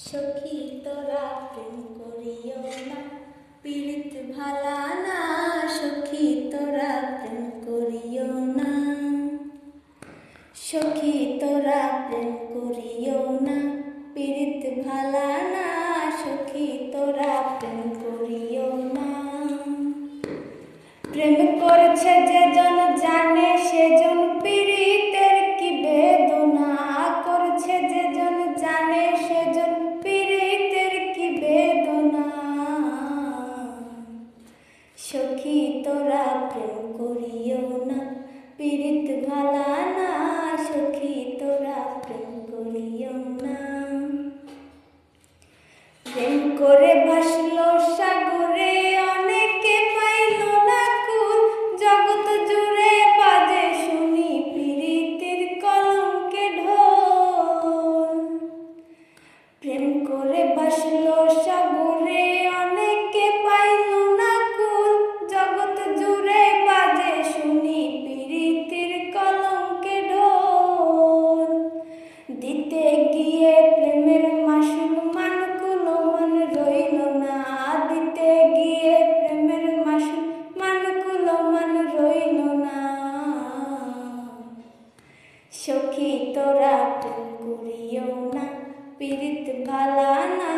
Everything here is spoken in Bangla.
সখী তোরা প্রেম করিও না, পীড়িত ভালা না। সখী তোরা প্রেম করিও না, সখী তোরা প্রেম করিও না, পীড়িত ভালা না। সখী তোরা প্রেম করিও না। প্রেম করছে যে জন জানে সেজন পীড়িতের কি বেদনা। করছে যে জন জানে সেজন পীড়িতের কি বেদনা। সখী তোরা প্রেম করিও না, পীড়িত ভালা না। সখী তোরা প্রেম করিও না। প্রেম করে ভাসলো সাগরে অনেকে পাইল না কুল। জগৎ জুড়ে বাজে শুনি পীড়িতের কলঙ্কে ঢোল। প্রেম করে ভাসলো সাগরে অনেকে পাইল না কুল। জগৎ জুড়ে বাজে শুনি পীড়িতের কলঙ্কে ঢোল। দিতে গিয়ে প্রেমের মাসুল মানকুল মন রইল না। দিতে গিয়ে প্রেমের মাসুল মানকুল মন রইল না। সখী তোরা প্রেম করিও না, পীড়িত ভালা না।